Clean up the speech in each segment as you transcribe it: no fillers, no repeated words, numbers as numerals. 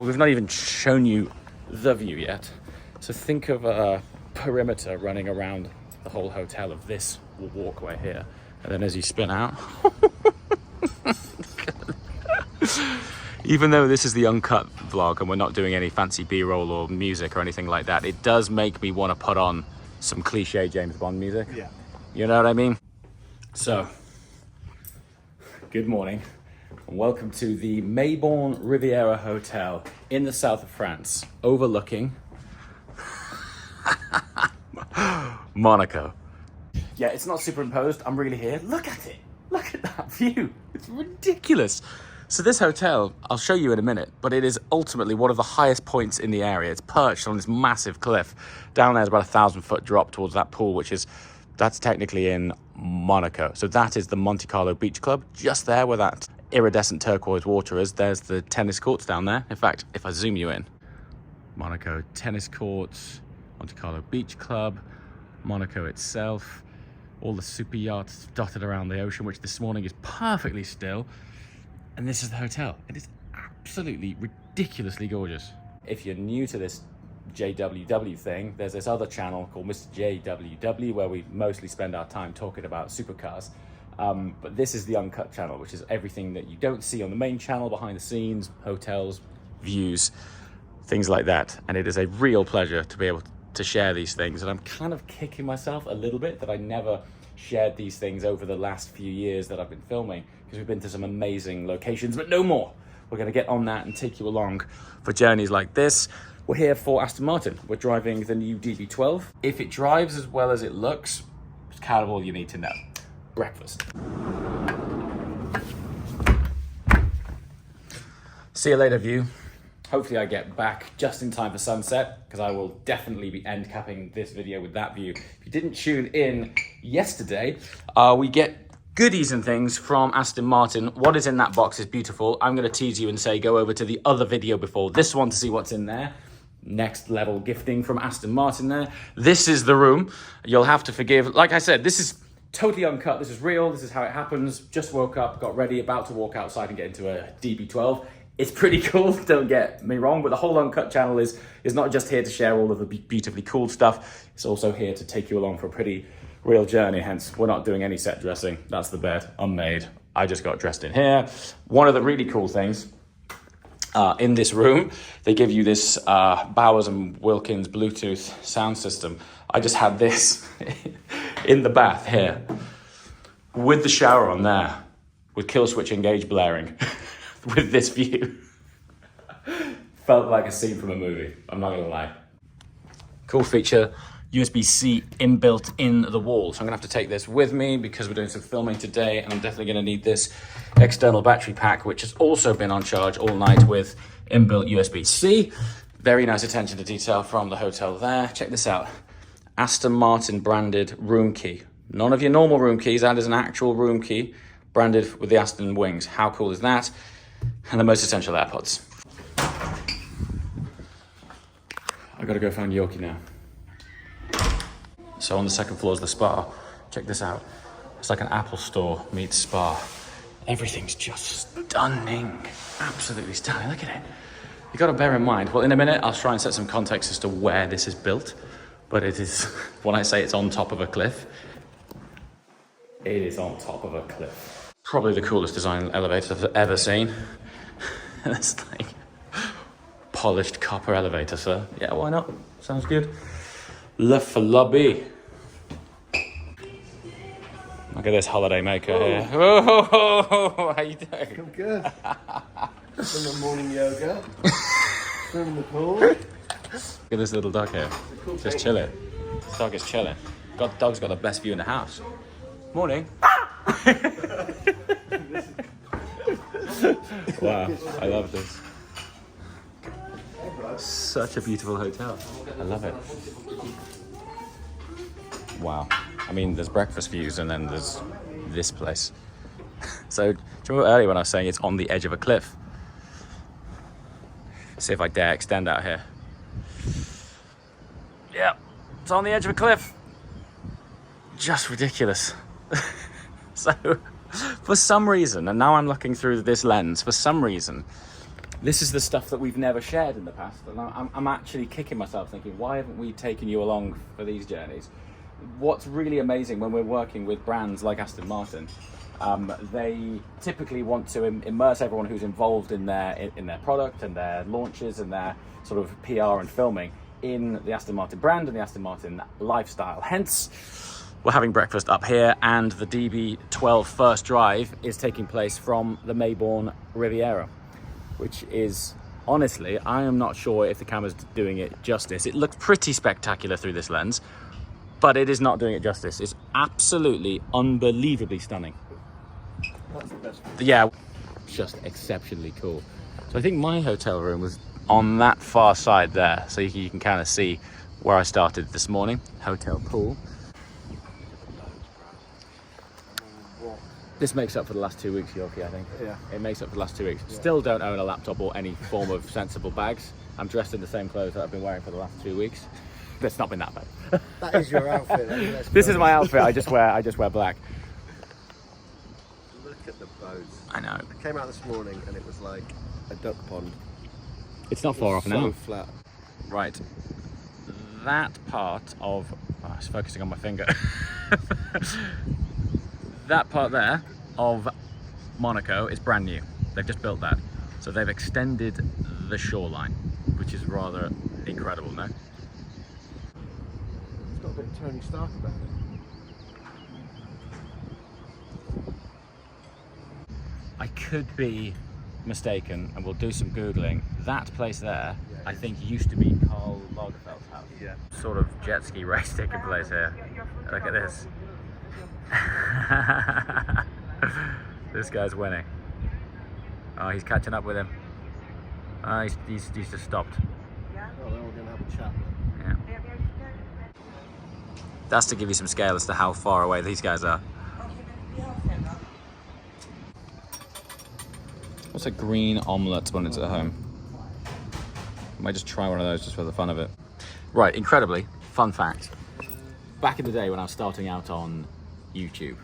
We've not even shown you the view yet. So think of a perimeter running around the whole hotel of this walkway here. And then as you spin out, even though this is the uncut vlog and we're not doing any fancy B-roll or music or anything like that, it does make me want to put on some cliche James Bond music. Yeah. You know what I mean? So, good morning and welcome to the Mayborn Riviera Hotel in the south of France, overlooking Monaco. Yeah, it's not superimposed, I'm really here. Look at it, look at that view. It's ridiculous. So this hotel, I'll show you in a minute, but it is ultimately one of the highest points in the area. It's perched on this massive cliff. Down there's about 1,000-foot drop towards that pool, that's technically in Monaco. So that is the Monte Carlo Beach Club. Just there where that iridescent turquoise water is, there's the tennis courts down there. In fact, if I zoom you in, Monaco tennis courts, Monte Carlo Beach Club, Monaco itself, all the super yachts dotted around the ocean, which this morning is perfectly still. And this is the hotel. It is absolutely ridiculously gorgeous. If you're new to this JWW thing, there's this other channel called MrJWW where we mostly spend our time talking about supercars. But this is the uncut channel, which is everything that you don't see on the main channel, behind the scenes, hotels, views, things like that. And it is a real pleasure to be able to share these things. And I'm kind of kicking myself a little bit that I never shared these things over the last few years that I've been filming, because we've been to some amazing locations, but no more. We're going to get on that and take you along for journeys like this. We're here for Aston Martin. We're driving the new DB12. If it drives as well as it looks, it's kind of all you need to know. Breakfast. See you later, view. Hopefully I get back just in time for sunset, because I will definitely be end capping this video with that view. If you didn't tune in yesterday, we get goodies and things from Aston Martin. What is in that box is beautiful. I'm going to tease you and say go over to the other video before this one to see what's in there. Next level gifting from Aston Martin there. This is the room. You'll have to forgive. Like I said, this is totally uncut. This is real. This is how it happens. Just woke up, got ready, about to walk outside and get into a DB12. It's pretty cool, don't get me wrong, but the whole Uncut channel is not just here to share all of the beautifully cool stuff. It's also here to take you along for a pretty real journey. Hence, we're not doing any set dressing. That's the bed, unmade. I just got dressed in here. One of the really cool things in this room, they give you this Bowers & Wilkins Bluetooth sound system. I just had this in the bath here with the shower on there, with kill switch engage blaring. With this view. Felt like a scene from a movie, I'm not gonna lie. Cool feature, USB-C inbuilt in the wall. So I'm gonna have to take this with me because we're doing some filming today, and I'm definitely gonna need this external battery pack, which has also been on charge all night with inbuilt USB-C. Very nice attention to detail from the hotel there. Check this out, Aston Martin branded room key. None of your normal room keys, that is an actual room key branded with the Aston wings. How cool is that? And the most essential AirPods. I've got to go find Yorkie now. So on the second floor is the spa. Check this out. It's like an Apple store meets spa. Everything's just stunning. Absolutely stunning. Look at it. You got to bear in mind, well, in a minute, I'll try and set some context as to where this is built. But it is, when I say it's on top of a cliff, it is on top of a cliff. Probably the coolest design elevator I've ever seen. It's like polished copper elevator, sir. Yeah, why not? Sounds good. Le lobby. Look at this holiday maker here. Oh, how you doing? I'm good. Some of the morning yoga. Swim in the pool. Look at this little dog here. Cool just chilling. This dog is chilling. Dog's got the best view in the house. Morning. Wow, I love this. Such a beautiful hotel. I love it. Wow. I mean, there's breakfast views and then there's this place. So, do you remember earlier when I was saying it's on the edge of a cliff? See if I dare extend out here. Yeah, it's on the edge of a cliff. Just ridiculous. So, for some reason, and now I'm looking through this lens, for some reason, this is the stuff that we've never shared in the past, and I'm actually kicking myself thinking, why haven't we taken you along for these journeys? What's really amazing when we're working with brands like Aston Martin, they typically want to immerse everyone who's involved in their product and their launches and their sort of PR and filming in the Aston Martin brand and the Aston Martin lifestyle. Hence, we're having breakfast up here, and the DB12 first drive is taking place from the Mayborn Riviera, which is, honestly, I am not sure if the camera's doing it justice. It looks pretty spectacular through this lens, but it is not doing it justice. It's absolutely unbelievably stunning. That's the best. Yeah, just exceptionally cool. So I think my hotel room was on that far side there, so you can kind of see where I started this morning. Hotel pool. This makes up for the last 2 weeks, Yorkie, I think. Yeah. It makes up for the last 2 weeks. Yeah. Still don't own a laptop or any form of sensible bags. I'm dressed in the same clothes that I've been wearing for the last 2 weeks. It's not been that bad. That is your outfit. This is my outfit. I just wear black. Look at the boats. I know. I came out this morning and it was like a duck pond. It's not far off now. So flat. Right. That part of... Oh, it's focusing on my finger. That part there of Monaco is brand new. They've just built that. So they've extended the shoreline, which is rather incredible, no? It's got a bit of Tony Stark about it. I could be mistaken, and we'll do some Googling. That place there, I think, used to be Karl Lagerfeld's house. Yeah. Sort of jet ski race taking place here. Look at this. This guy's winning. Oh, he's catching up with him. He's just stopped. Oh, then we're going to have a chat. Yeah. That's to give you some scale as to how far away these guys are. What's a green omelette when it's at home? I might just try one of those just for the fun of it. Right, incredibly, fun fact. Back in the day when I was starting out on YouTube,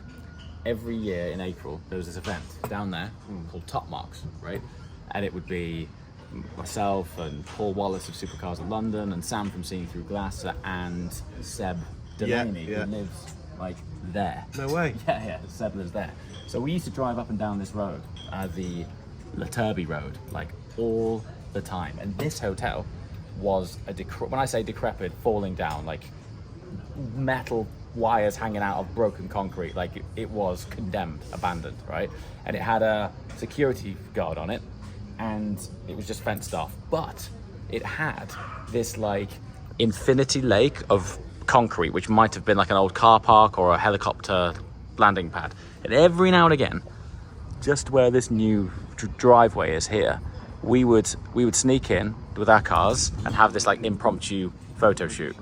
every year in April there was this event down there called Top Marks, right? And it would be myself and Paul Wallace of Supercars of London and Sam from Seeing Through Glass and Seb Delaney, Yeah. who lives like there. No way. Yeah, Seb lives there. So we used to drive up and down this road, the La Turby Road, like all the time. And this hotel was when I say decrepit, falling down, like metal wires hanging out of broken concrete, like it was condemned, abandoned, right? And it had a security guard on it, and it was just fenced off. But it had this like infinity lake of concrete, which might have been like an old car park or a helicopter landing pad. And every now and again, just where this new driveway is here, we would sneak in with our cars and have this like impromptu photo shoot.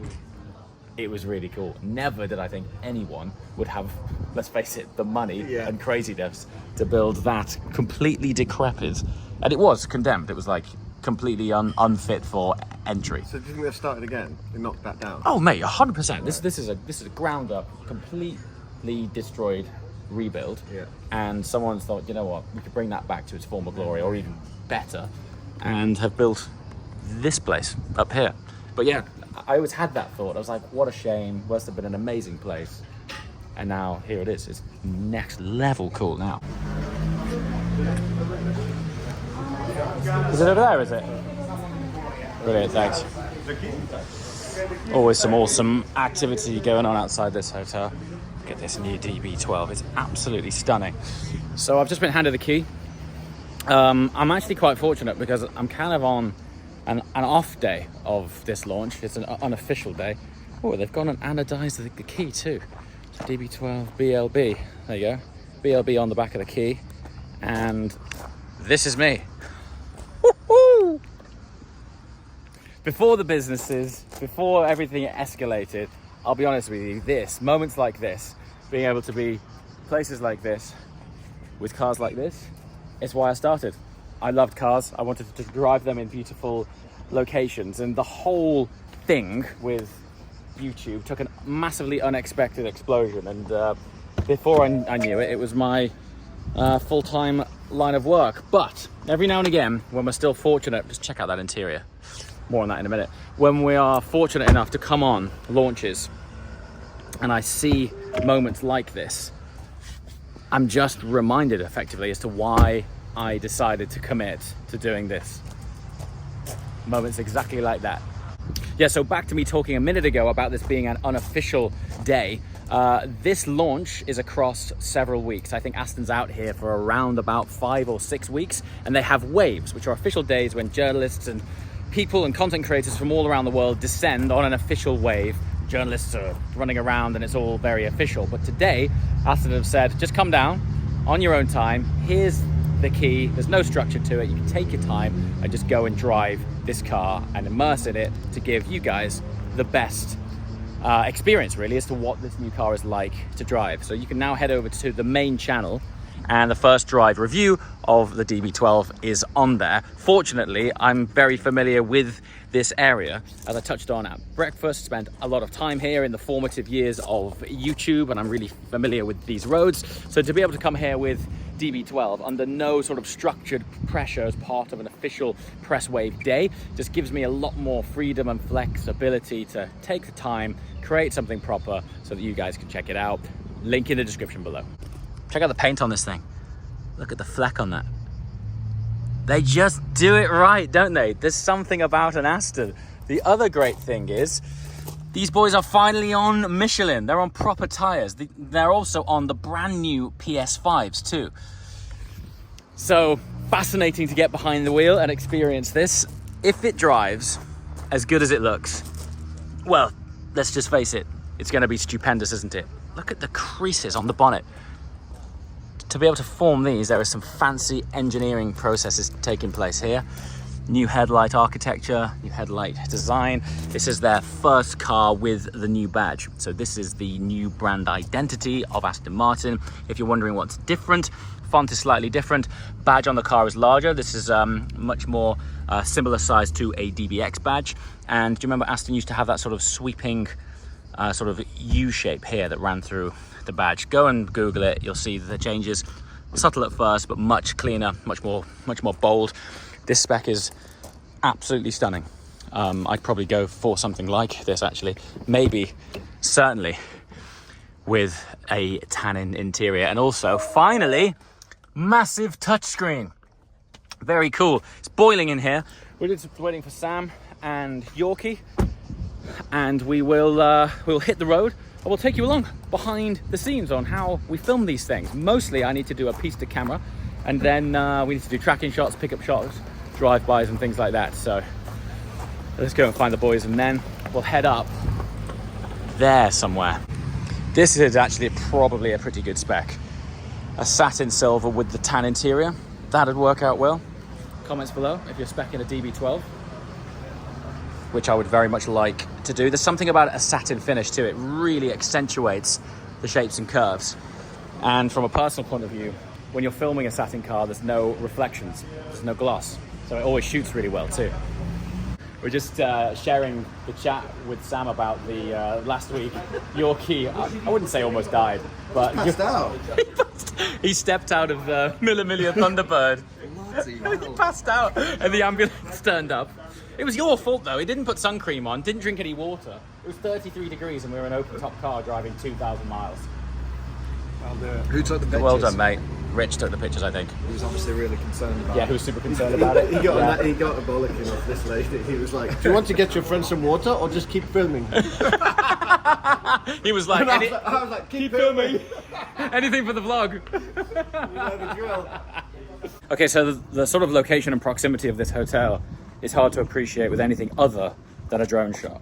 It was really cool. Never did I think anyone would have, let's face it, the money and craziness to build that completely decrepit. And it was condemned. It was like completely unfit for entry. So do you think they've started again? They knocked that down? Oh mate, 100%. This is a ground up, completely destroyed rebuild. Yeah. And someone's thought, you know what, we could bring that back to its former glory, or even better, and have built this place up here. But yeah, I always had that thought. I was like, what a shame. Must have been an amazing place. And now here it is. It's next level cool now. Is it over there, is it? Brilliant, thanks. Always some awesome activity going on outside this hotel. Look at this new DB12. It's absolutely stunning. So I've just been handed the key. I'm actually quite fortunate because I'm kind of on an off day of this launch. It's an unofficial day. Oh, they've gone and anodized the key too. So DB12 BLB. There you go. BLB on the back of the key. And this is me. Woo-hoo! Before the businesses, before everything escalated, I'll be honest with you, moments like this, being able to be places like this, with cars like this, it's why I started. I loved cars. I wanted to drive them in beautiful locations, and the whole thing with YouTube took a massively unexpected explosion. And before I knew it, it was my full-time line of work. But every now and again, when we're still fortunate, just check out that interior. More on that in a minute. When we are fortunate enough to come on launches and I see moments like this, I'm just reminded effectively as to why I decided to commit to doing this. Moments exactly like that. Yeah, so back to me talking a minute ago about this being an unofficial day. This launch is across several weeks. I think Aston's out here for around about 5 or 6 weeks, and they have waves, which are official days when journalists and people and content creators from all around the world descend on an official wave. Journalists are running around and it's all very official. But today, Aston have said, just come down on your own time. Here's the key. There's no structure to it. You can take your time and just go and drive this car and immerse in it to give you guys the best experience really as to what this new car is like to drive. So you can now head over to the main channel and the first drive review of the DB12 is on there. Fortunately, I'm very familiar with this area. As I touched on at breakfast, spent a lot of time here in the formative years of YouTube, and I'm really familiar with these roads. So to be able to come here with DB12 under no sort of structured pressure as part of an official press wave day just gives me a lot more freedom and flexibility to take the time, create something proper so that you guys can check it out. Link in the description below. Check out the paint on this thing. Look at the fleck on that. They just do it right, don't they? There's something about an Aston. The other great thing is these boys are finally on Michelin. They're on proper tires. They're also on the brand new PS5s too. So fascinating to get behind the wheel and experience this. If it drives as good as it looks, well, let's just face it, it's going to be stupendous, isn't it? Look at the creases on the bonnet. To be able to form these, there are some fancy engineering processes taking place here. New headlight architecture, new headlight design. This is their first car with the new badge. So this is the new brand identity of Aston Martin. If you're wondering what's different, font is slightly different. Badge on the car is larger. This is much more similar size to a DBX badge. And do you remember Aston used to have that sort of sweeping sort of U shape here that ran through the badge? Go and Google it. You'll see the changes. Subtle at first, but much cleaner, much more bold. This spec is absolutely stunning. I'd probably go for something like this actually. Maybe, certainly, with a tannin interior. And also, finally, massive touchscreen. Very cool. It's boiling in here. We're just waiting for Sam and Yorkie. And we'll hit the road. I will take you along behind the scenes on how we film these things. Mostly I need to do a piece to camera, and then we need to do tracking shots, pickup shots, drive-bys and things like that. So let's go and find the boys and then we'll head up there somewhere. This is actually probably a pretty good spec. A satin silver with the tan interior. That'd work out well. Comments below if you're speccing a DB12. Which I would very much like to do. There's something about a satin finish too. It really accentuates the shapes and curves. And from a personal point of view, when you're filming a satin car, there's no reflections, there's no gloss. So it always shoots really well too. We're just sharing the chat with Sam about the last week. Yorkie, I wouldn't say almost died, but Passed out. he stepped out of the Milla Thunderbird. He passed out and the ambulance turned up. It was your fault though. He didn't put sun cream on, didn't drink any water. It was 33 degrees and we were in an open top car driving 2,000 miles. I'll do it. Who took the pictures? Well done, mate. Rich took the pictures, I think. He was obviously really concerned about it. Yeah, he was super concerned about it. He got a bollocking off this lady. He was like, do you want to get your friend some water or just keep filming? He was like, I was like, keep filming. Anything for the vlog. You know the drill. Okay, so the sort of location and proximity of this hotel is hard to appreciate with anything other than a drone shot.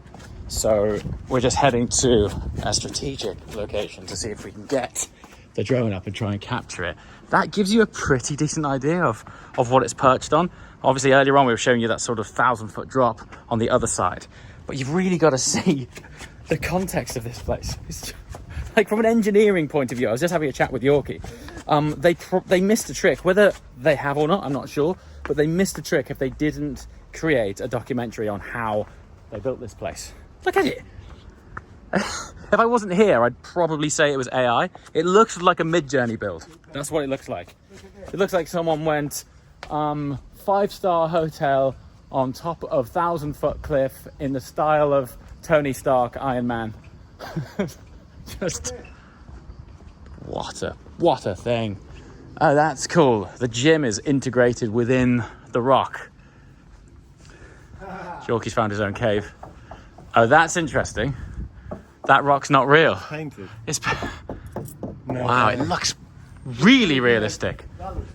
So we're just heading to a strategic location to see if we can get the drone up and try and capture it. That gives you a pretty decent idea of what it's perched on. Obviously earlier on we were showing you that sort of 1,000-foot drop on the other side, but you've really got to see the context of this place. It's like from an engineering point of view, I was just having a chat with Yorkie. They missed a trick, whether they have or not, I'm not sure, but they missed a trick if they didn't create a documentary on how they built this place. Look at it. If I wasn't here, I'd probably say it was AI. It looks like a Mid-Journey build. That's what it looks like. It looks like someone went 5-star hotel on top of 1,000-foot cliff in the style of Tony Stark, Iron Man. Just what a thing. Oh, that's cool. The gym is integrated within the rock. Yorkie's found his own cave. Oh, that's interesting. That rock's not real. Painted. It's wow, it looks really realistic.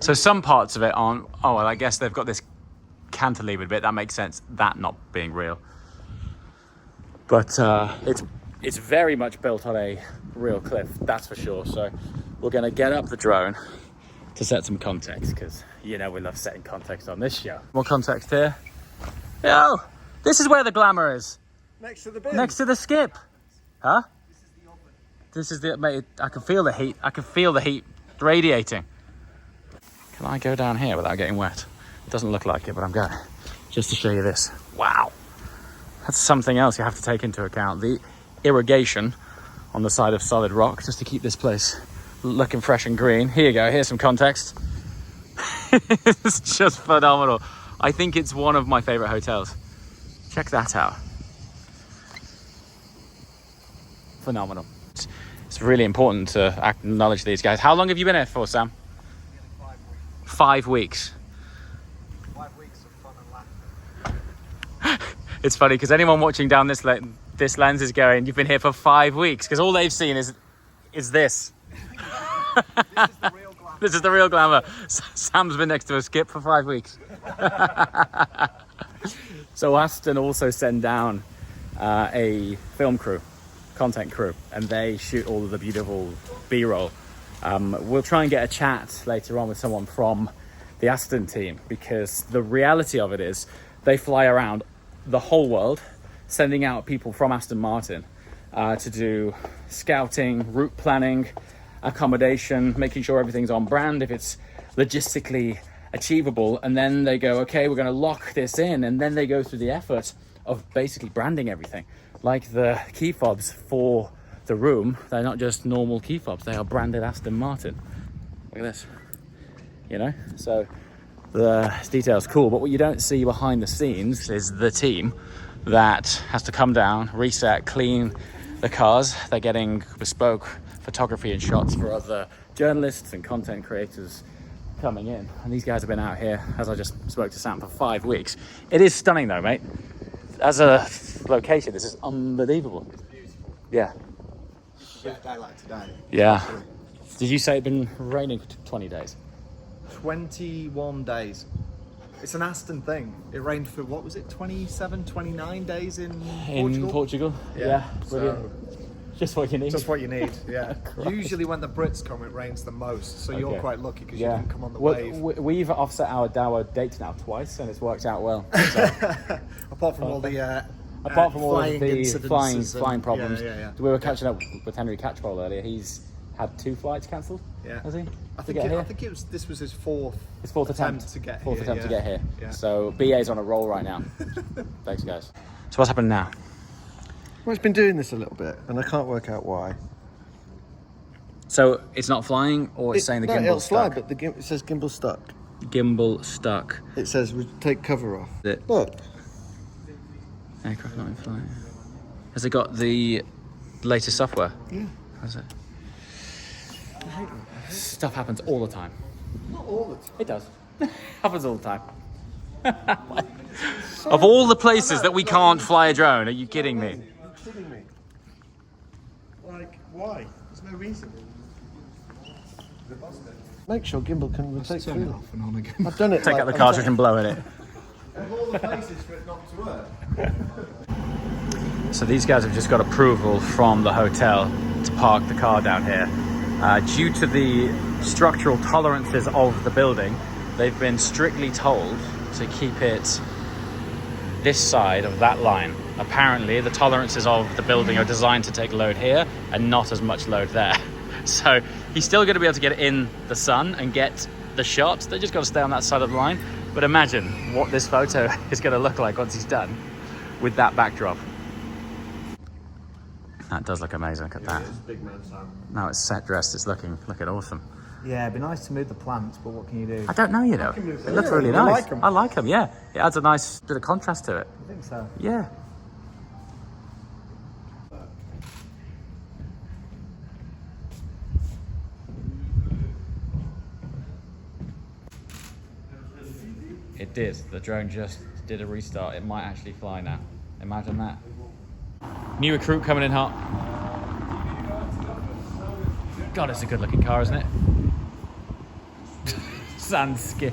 So some parts of it aren't. Oh, well, I guess they've got this cantilevered bit. That makes sense. That not being real. But it's very much built on a real cliff. That's for sure. So we're going to get up the drone to set some context, because you know we love setting context on this show. More context here. Yo, this is where the glamour is. Next to the bin. Next to the skip. Huh? This is the oven. Mate, I can feel the heat. I can feel the heat radiating. Can I go down here without getting wet? It doesn't look like it, but I'm going. Just to show you this. Wow. That's something else you have to take into account. The irrigation on the side of solid rock, just to keep this place looking fresh and green. Here you go. Here's some context. It's just phenomenal. I think it's one of my favorite hotels. Check that out. Phenomenal. It's really important to acknowledge these guys. How long have you been here for, Sam? 5 weeks. 5 weeks of fun and laughter. It's funny because anyone watching down this lens is going, you've been here for 5 weeks, because all they've seen is this. This is the real glamour. Sam's been next to a skip for 5 weeks. So Aston also send down a film crew, content crew, and they shoot all of the beautiful B-roll. We'll try and get a chat later on with someone from the Aston team, because the reality of it is they fly around the whole world, sending out people from Aston Martin to do scouting, route planning, accommodation, making sure everything's on brand, if it's logistically achievable, and then they go, okay, we're going to lock this in, and then they go through the effort of basically branding everything. Like the key fobs for the room, they're not just normal key fobs, they are branded Aston Martin. Look at this, you know? So the detail's cool, but what you don't see behind the scenes is the team that has to come down, reset, clean the cars. They're getting bespoke photography and shots for other journalists and content creators coming in. And these guys have been out here, as I just spoke to Sam, for 5 weeks. It is stunning though, mate. As a location, this is unbelievable. It's beautiful. Yeah. Yeah, a day like today. Yeah. Did you say it'd been raining for 20 days? 21 days. It's an Aston thing. It rained for, what was it, 27, 29 days in Portugal? Yeah. Brilliant. So Just what you need. just what you need, yeah. Christ. Usually when the Brits come, it rains the most, so you're Okay. quite lucky because Yeah. you didn't come on the Well, wave. we've offset our dates now twice, and it's worked out well. So, Apart from all the apart from all of flying the incidences and- flying problems, Yeah. we were catching up with Henry Catchpole earlier. He's had 2 flights cancelled. Yeah. Has he? I To get here? think this was his fourth. His fourth attempt to get fourth here. attempt to get here. Yeah. So BA's on a roll right now. Thanks, guys. So what's happened now? Well, it's been doing this a little bit, and I can't work out why. So it's not flying, or it's saying the it'll gimbal's fly, stuck. but it says gimbal stuck. Gimbal stuck. It says we take cover off. It- Look, Aircraft not in flight. Has it got the latest software? yeah. Has it? Stuff happens all the time. Not all the time. It does. Happens all the time. Of all the places that we can't fly a drone, are you kidding me? You're kidding me. Like, why? There's no reason. Make sure gimbal can rotate freely. Off and on again. I've done it. Take out the cartridge and blow in it. Of all the places for it not to work. So these guys have just got approval from the hotel to park the car down here. Due to the structural tolerances of the building, they've been strictly told to keep it this side of that line. Apparently, the tolerances of the building are designed to take load here and not as much load there. So he's still going to be able to get in the sun and get the shot. They just got to stay on that side of the line. But imagine what this photo is going to look like once he's done with that backdrop. That does look amazing. Look at that. Big man Sam. Now it's set dressed. It's looking awesome. Yeah, it'd be nice to move the plants, but what can you do? I don't know, you know. It looks really nice. Like them. I like them, yeah. It adds a nice bit of contrast to it. I think so. Yeah. It did. The drone just did a restart. It might actually fly now. Imagine that. New recruit coming in hot. God, it's a good looking car, isn't it? Sand skip.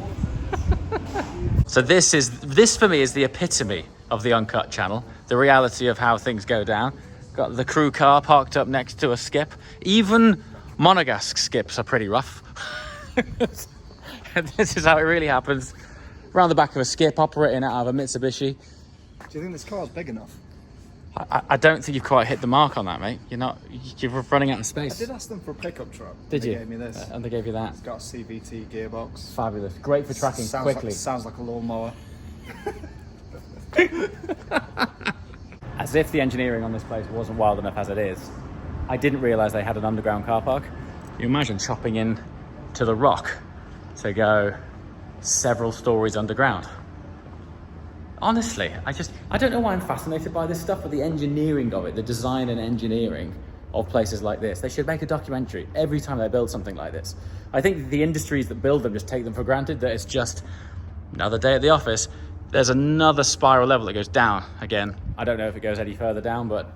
So this for me is the epitome of the Uncut channel. The reality of how things go down. Got the crew car parked up next to a skip. Even Monegasque skips are pretty rough. And this is how it really happens. Around the back of a skip, operating out of a Mitsubishi. Do you think this car's big enough? I don't think you've quite hit the mark on that, mate. You're running out of space. I did ask them for a pickup truck. Did you? They gave me this. And they gave you that. It's got a CVT gearbox. Fabulous. Great for tracking quickly. Sounds like a lawnmower. As if the engineering on this place wasn't wild enough as it is, I didn't realise they had an underground car park. You imagine chopping in to the rock to go several stories underground. Honestly, I don't know why I'm fascinated by this stuff, but the engineering of it, the design and engineering of places like this, they should make a documentary every time they build something like this. I think the industries that build them just take them for granted, that it's just another day at the office. There's another spiral level that goes down again. I don't know if it goes any further down, but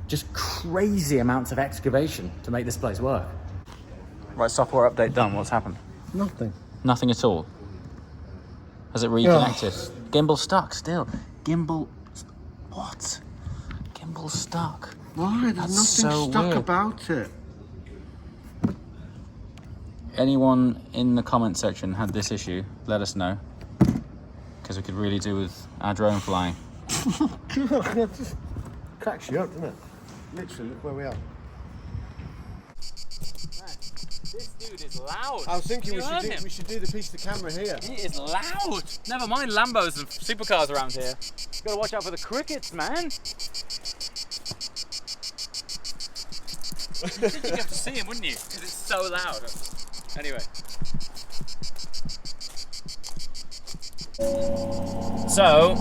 just crazy amounts of excavation to make this place work. Right, software update done. What's happened? Nothing. Nothing at all. Has it reconnected? Gimbal stuck still. Gimbal... What? Gimbal stuck. Why? There's nothing so stuck weird. about it. Anyone in the comment section had this issue, let us know. Because we could really do with our drone flying. It just cracks you up, doesn't it? Literally, look where we are. This dude is loud. I was thinking we should do the piece of camera here. He is loud. Never mind Lambos and supercars around here. Gotta watch out for the crickets, man. You'd think you'd have to see him, wouldn't you? Because it's so loud. Anyway. So,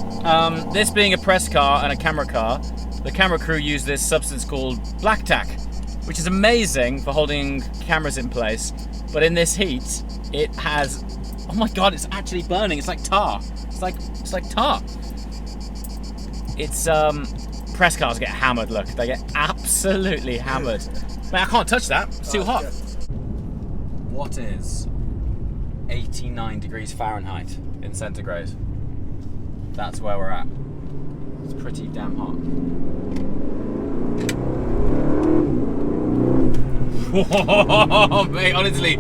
this being a press car and a camera car, the camera crew use this substance called black tack, which is amazing for holding cameras in place. But in this heat, it has, oh my God, it's actually burning. It's like tar. It's like tar. It's, press cars get hammered, look. They get absolutely hammered. Man, I can't touch that. It's too hot. Good. What is 89 degrees Fahrenheit in centigrade? That's where we're at. It's pretty damn hot. Whoa, mate, honestly,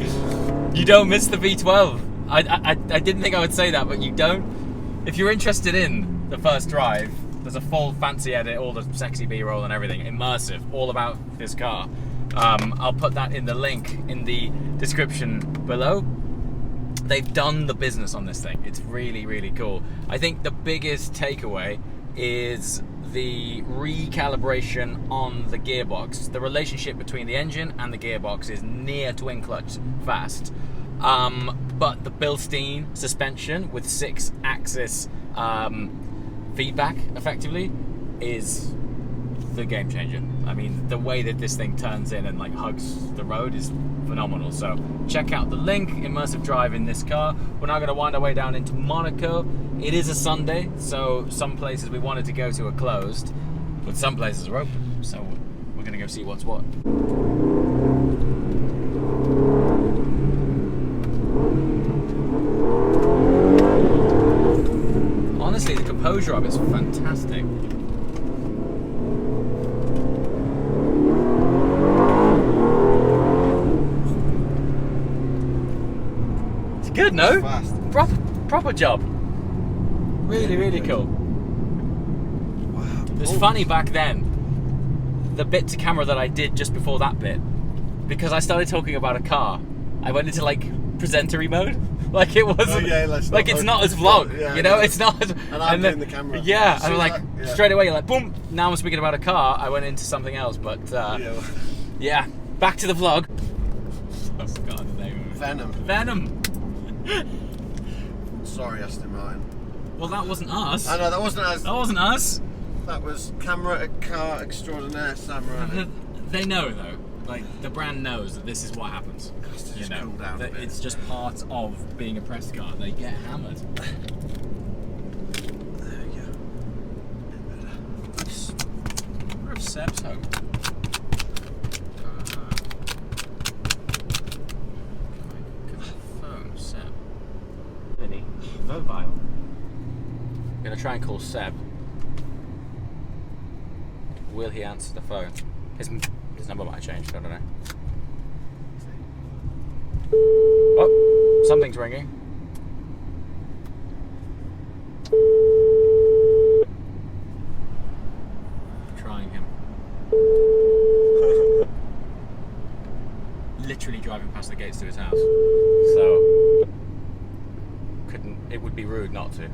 you don't miss the V12. I didn't think I would say that, but you don't. If you're interested in the first drive, there's a full fancy edit, all the sexy B-roll and everything, immersive, all about this car. I'll put that in the link in the description below. They've done the business on this thing. It's really, really cool. I think the biggest takeaway is the recalibration on the gearbox. The relationship between the engine and the gearbox is near twin clutch fast. But the Bilstein suspension with 6-axis feedback, effectively, is the game changer. I mean, the way that this thing turns in and like hugs the road is phenomenal. So check out the link, immersive drive in this car. We're now going to wind our way down into Monaco. It is a Sunday, so some places we wanted to go to are closed, but some places are open. So we're going to go see what's what. Honestly, the composure of it's fantastic. It's good, no? Fast. Proper job. Really, really cool. Wow. It was funny back then, the bit to camera that I did just before that bit, because I started talking about a car, I went into like presentery mode. Like it wasn't, like it's not as vlog, you know, it's not. And I'm doing the camera. Yeah, I'm like, straight away you're like, boom, now I'm speaking about a car, I went into something else, but yeah, back to the vlog. I forgot the name of it. Venom. Venom! Sorry, Aston Martin. Well, that wasn't us. I know, that wasn't us. That wasn't us. That was Camera Car Extraordinaire Sam Ryan. They know, though. Like, the brand knows that this is what happens. You know, cool down that it's just part of being a press car. They get hammered. There we go. Where if Seb's home? Phone, Seb. Mini mobile. I'm gonna try and call Seb. Will he answer the phone? His number might have changed, I don't know. Oh, something's ringing. Trying him. Literally driving past the gates to his house. So, it would be rude not to.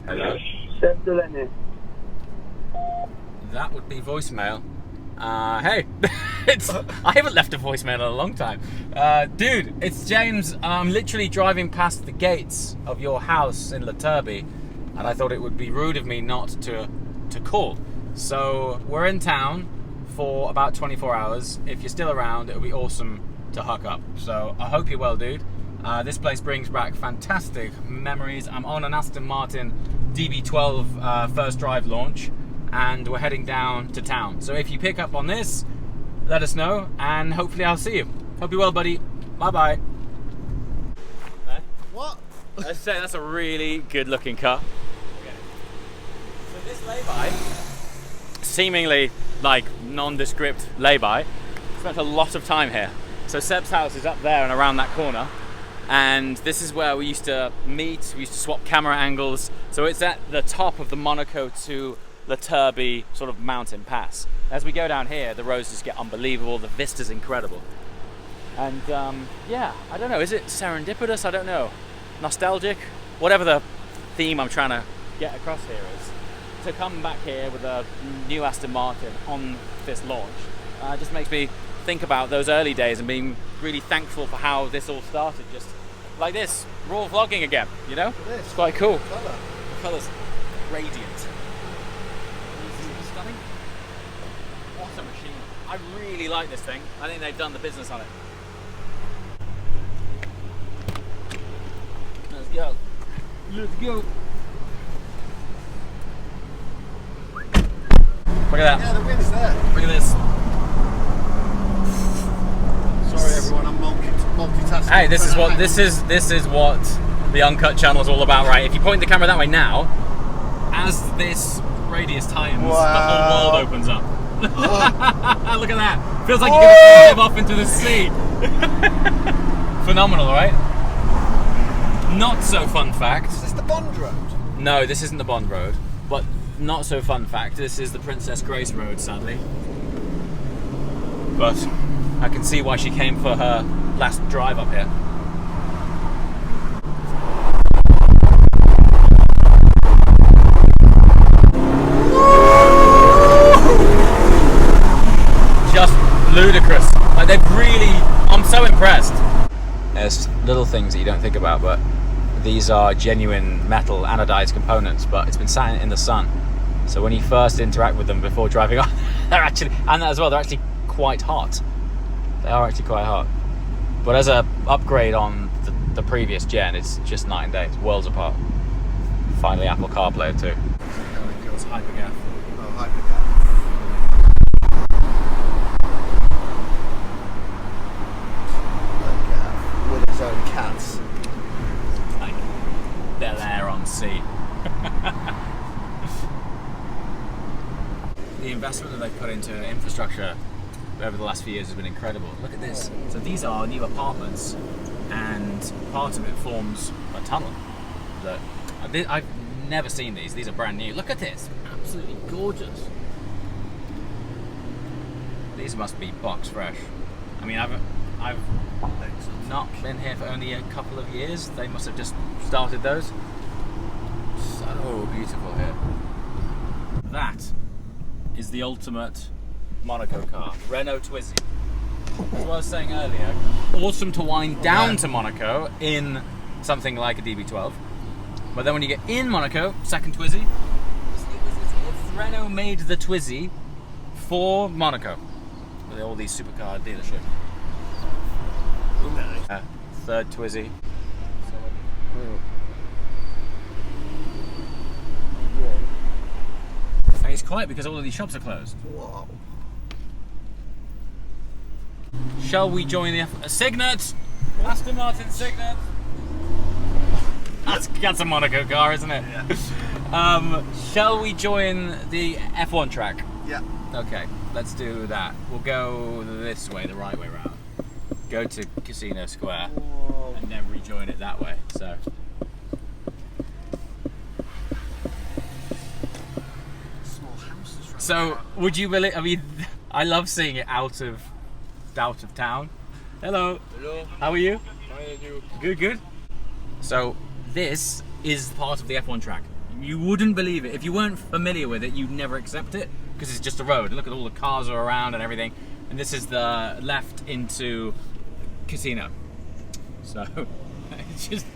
Hello? That would be voicemail. Hey, I haven't left a voicemail in a long time. Dude, it's James. I'm literally driving past the gates of your house in Laturby, and I thought it would be rude of me not to call. So we're in town for about 24 hours. If you're still around, it would be awesome to hook up. So I hope you're well, dude. This place brings back fantastic memories. I'm on an Aston Martin DB12 first drive launch, and we're heading down to town. So if you pick up on this, let us know, and hopefully I'll see you. Hope you're well, buddy. Bye-bye. What? Let's say that's a really good-looking car. So this lay-by, seemingly like nondescript lay-by, spent a lot of time here. So Seb's house is up there and around that corner, and this is where we used to meet. We used to swap camera angles. So it's at the top of the Monaco to Laturby sort of mountain pass. As we go down here, the roads just get unbelievable. The vista's incredible. And yeah, I don't know, is it serendipitous? I don't know. Nostalgic? Whatever the theme I'm trying to get across here is. To come back here with a new Aston Martin on this launch just makes me think about those early days and being really thankful for how this all started. Just like this, raw vlogging again, you know? It's quite cool. The colour's radiant. Stunning. What a machine. I really like this thing. I think they've done the business on it. Let's go. Let's go. Look at that. Yeah, the wind's there. Look at this. Sorry everyone, I'm multitasking. Hey, this is what the Uncut channel is all about, right? If you point the camera that way now, as this radius tightens, the whole world opens up. Look at that. Feels like you're gonna dive off into the sea. Phenomenal, right? Not so fun fact. Is this the Bond Road? No, this isn't the Bond Road, but not so fun fact, this is the Princess Grace Road, sadly. But I can see why she came for her last drive up here. Just ludicrous. Like they've really, I'm so impressed. There's little things that you don't think about, but these are genuine metal anodized components, but it's been sat in the sun. So when you first interact with them before driving on, they're actually, and as well, they're actually quite hot. They are actually quite hot. But as a upgrade on the previous gen, it's just night and day. It's worlds apart. Finally, Apple CarPlay too. It's hypergaff. Oh, hypergaff. With its own cats. Like Bel Air on sea. The investment that they've put into infrastructure over the last few years has been incredible. Look at this. So these are new apartments, and part of it forms a tunnel. That I've never seen these. These are brand new. Look at this. Absolutely gorgeous. These must be box fresh. I mean, I've not been here for only a couple of years. They must have just started those. So beautiful here. That is the ultimate Monaco car, Renault Twizy. As what I was saying earlier, awesome to wind down to Monaco in something like a DB12. But then when you get in Monaco, second Twizy, if Renault made the Twizy for Monaco, with all these supercar dealerships. Third Twizy. And it's quiet because all of these shops are closed. Whoa. Shall we join the Signet? Aston Martin Signet. That's a Monaco car, isn't it? Yeah. Shall we join the F1 track? Yeah. Okay, let's do that. We'll go this way, the right way round. Go to Casino Square. Whoa. And then rejoin it that way. Small houses right So there. would you believe? I mean, I love seeing it out of town. Hello. Hello. How are you? Fine, and you? Good, good. So this is part of the F1 track. You wouldn't believe it. If you weren't familiar with it, you'd never accept it because it's just a road. Look at all the cars are around and everything. And this is the left into Casino. So it's just,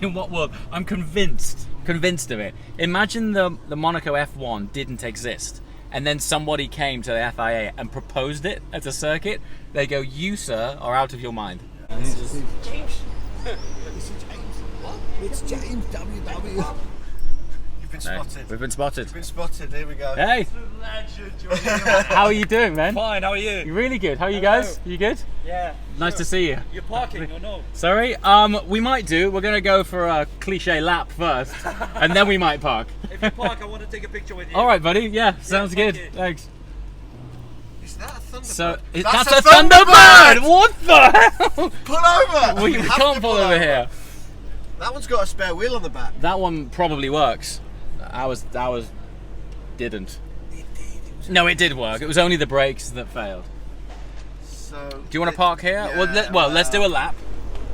in what world? I'm convinced of it. Imagine the Monaco F1 didn't exist. And then somebody came to the FIA and proposed it as a circuit. They go, you, sir, are out of your mind. James. What? It's James WW. You've been spotted. We've been spotted. You've been spotted. Here we go. Hey, how are you doing, man? Fine, how are you? You're really good. How are you guys? You good? Yeah. Nice to see you. You're parking or no? Sorry, we might do. We're gonna go for a cliche lap first, and then we might park. If you park, I want to take a picture with you. All right, buddy. Yeah, sounds thank good. you. Thanks. Is that a Thunderbird? So That's that's a a Thunderbird. What the hell? Pull over! We You have can't to pull over here. That one's got a spare wheel on the back. That one probably works. Ours didn't. It did. No, it did work. It was only the brakes that failed. So. Do you want to park here? Yeah, Let's do a lap.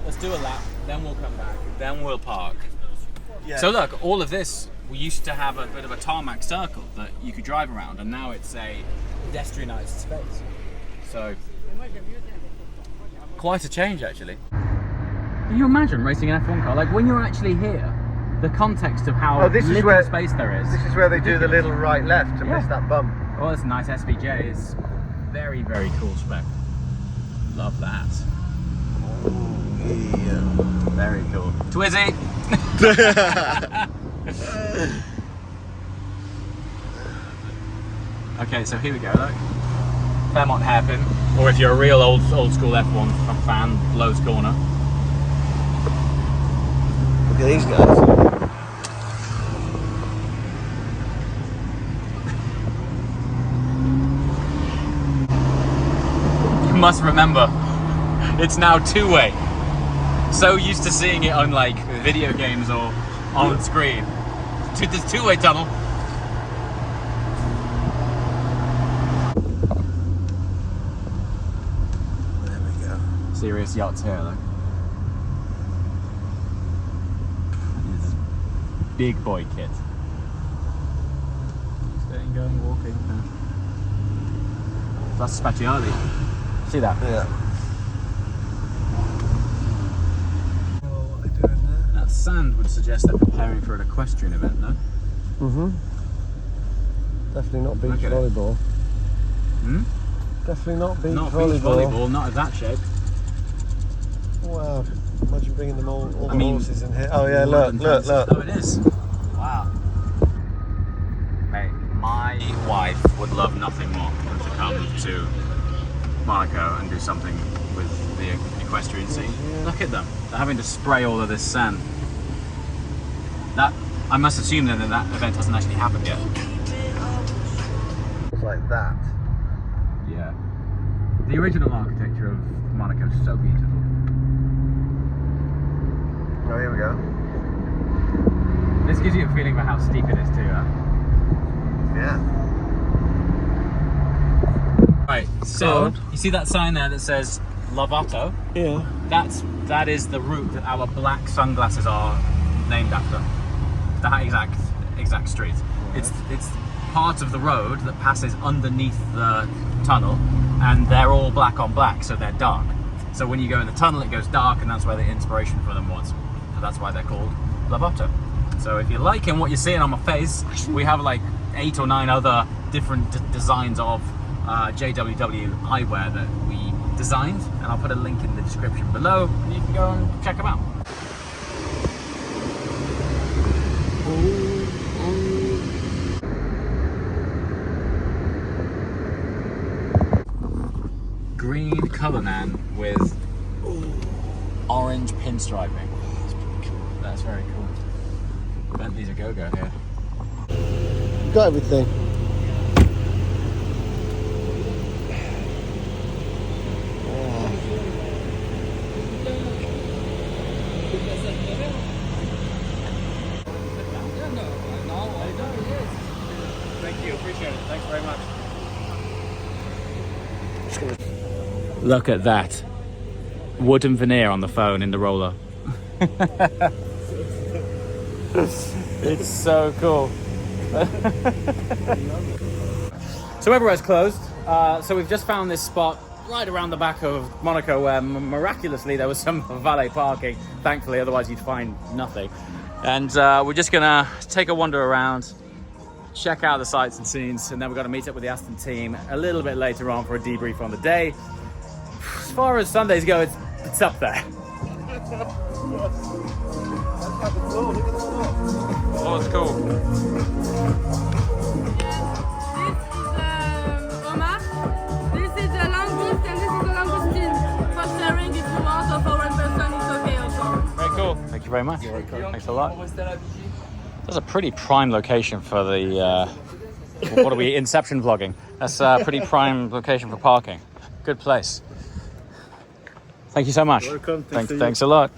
Let's do a lap. Then we'll come back. Then we'll park. Yeah. So look, all of this, we used to have a bit of a tarmac circle that you could drive around, and now it's a pedestrianised space. So, quite a change actually. Can you imagine racing an F1 car? Like when you're actually here, the context of how little space there is. This is where they do the little right left to miss that bump. Oh, that's a nice SVJ. It's very, very cool spec. Love that. Yeah. Very cool. Twizzy! Okay, so here we go. Look. Fairmont hairpin. Or if you're a real old school F1 fan, Lowe's corner. Look at these guys. You must remember, it's now two-way. So used to seeing it on like video games or on screen. This two-way tunnel. There we go. Serious yachts here, though. This is big boy kit. Staying, going, walking. That's Spacciali. See that? Yeah. What are they doing there? That sand would suggest they're preparing for an equestrian event, no? Definitely not beach Look at it. volleyball. Hmm? Definitely not beach Not volleyball. beach volleyball, not of that shape. Wow. Imagine bringing them all I the mean, horses in here. Oh yeah, look. Oh, it is. Wow. Hey, my wife would love nothing more than to come to Monaco and do something with the equestrian scene. Look at them. They're having to spray all of this sand. That, I must assume then that that event hasn't actually happened yet. It's like that. Yeah. The original architecture of Monaco is so beautiful. Oh, here we go. This gives you a feeling about how steep it is too, huh? Yeah. Right, so you see that sign there that says Lovato? Yeah. That is the route that our black sunglasses are named after. That exact street. It's part of the road that passes underneath the tunnel, and they're all black on black, so they're dark. So when you go in the tunnel, it goes dark, and that's where the inspiration for them was. So that's why they're called Lavoto. So if you're liking what you're seeing on my face, we have like 8 or 9 other different designs of JWW eyewear that we designed, and I'll put a link in the description below, and you can go and check them out. Green colour man with orange pinstriping. That's very cool. Bentley's a go-go here. You got everything. Thank you, appreciate it. Thanks very much. Look at that. Wooden veneer on the phone in the roller. It's so cool. So everywhere's closed. So we've just found this spot right around the back of Monaco where miraculously there was some valet parking, thankfully, otherwise you'd find nothing. And we're just gonna take a wander around, check out the sights and scenes, and then we're gonna meet up with the Aston team a little bit later on for a debrief on the day. As far as Sundays go, it's up there. Oh, it's cool. This is Omar. This is the langoust and this is the langoustine. For sharing if you want, or for one person, it's okay also. Very cool. Thank you very much. Thanks a lot. That's a pretty prime location for the, what are we, Inception vlogging. That's a pretty prime location for parking. Good place. Thank you so much. Welcome. Thanks a lot.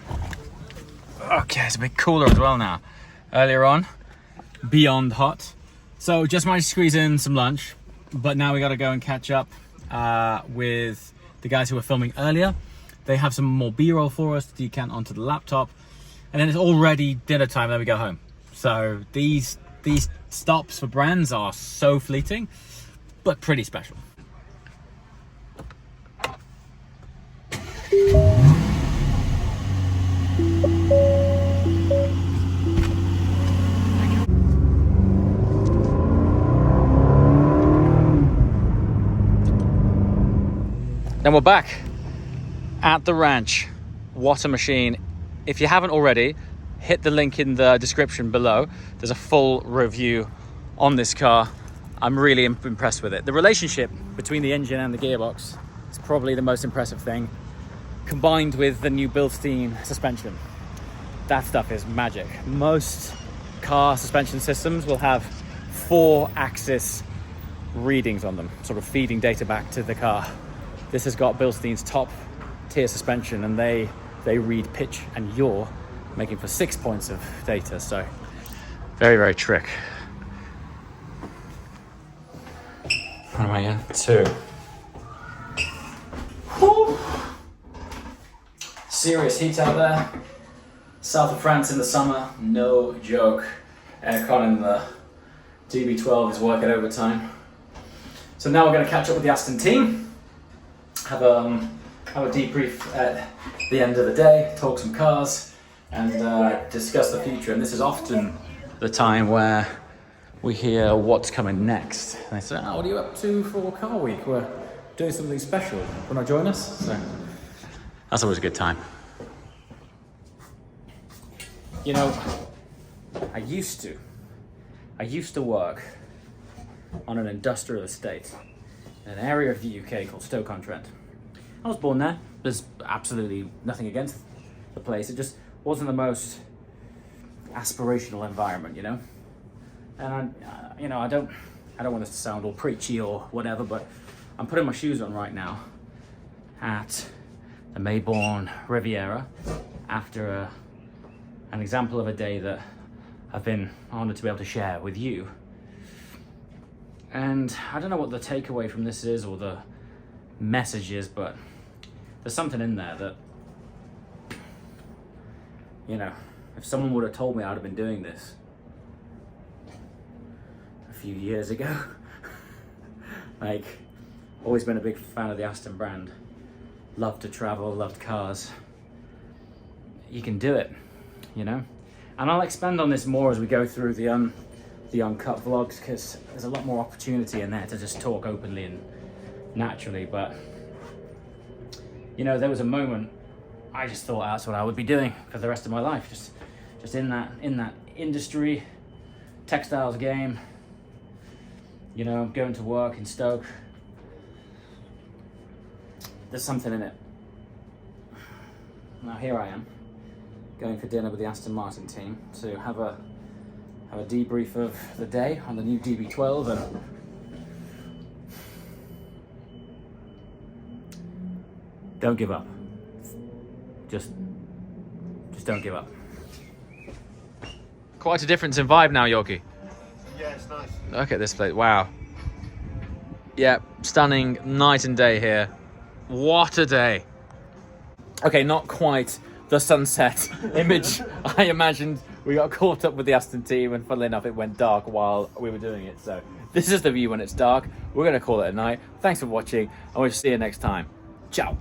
Okay, it's a bit cooler as well now. Earlier on, beyond hot. So just managed to squeeze in some lunch, but now we got to go and catch up with the guys who were filming earlier. They have some more B-roll for us to decant onto the laptop, and then it's already dinner time. Then we go home. So these stops for brands are so fleeting, but pretty special. Then we're back at the ranch. What a machine. If you haven't already, hit the link in the description below. There's a full review on this car. I'm really impressed with it. The relationship between the engine and the gearbox is probably the most impressive thing, combined with the new Bilstein suspension. That stuff is magic. Most car suspension systems will have 4-axis readings on them, sort of feeding data back to the car. This has got Bilstein's top tier suspension, and they read pitch and yaw, making for 6 points of data. So very, very trick. What am I in? 2. Woo. Serious heat out there. South of France in the summer, no joke. Aircon in the DB12 is working overtime. So now we're going to catch up with the Aston team. Have a debrief at the end of the day, talk some cars, and discuss the future. And this is often the time where we hear what's coming next. And they say, "Oh, what are you up to for Car Week? We're doing something special. Want to join us?" So that's always a good time. You know, I used to work on an industrial estate in an area of the UK called Stoke-on-Trent. I was born there. There's absolutely nothing against the place. It just wasn't the most aspirational environment, you know. And I don't want this to sound all preachy or whatever, but I'm putting my shoes on right now at the Maybourne Riviera after an example of a day that I've been honoured to be able to share with you. And I don't know what the takeaway from this is or the message is, but there's something in there that, you know, if someone would have told me I'd have been doing this a few years ago. Like, always been a big fan of the Aston brand. Loved to travel, loved cars. You can do it, you know? And I'll expand on this more as we go through the uncut vlogs, because there's a lot more opportunity in there to just talk openly and naturally. But, you know, there was a moment I just thought that's what I would be doing for the rest of my life. Just in that industry, textiles game, you know, going to work in Stoke. There's something in it. Now here I am, going for dinner with the Aston Martin team to have a debrief of the day on the new DB12, and don't give up. Just don't give up. Quite a difference in vibe now, Yorkie. Yeah, it's nice. Look at this place. Wow. Yeah, stunning night and day here. What a day. Okay, not quite the sunset image I imagined. We got caught up with the Aston team, and funnily enough, it went dark while we were doing it. So this is the view when it's dark. We're going to call it a night. Thanks for watching, and we'll see you next time. Ciao.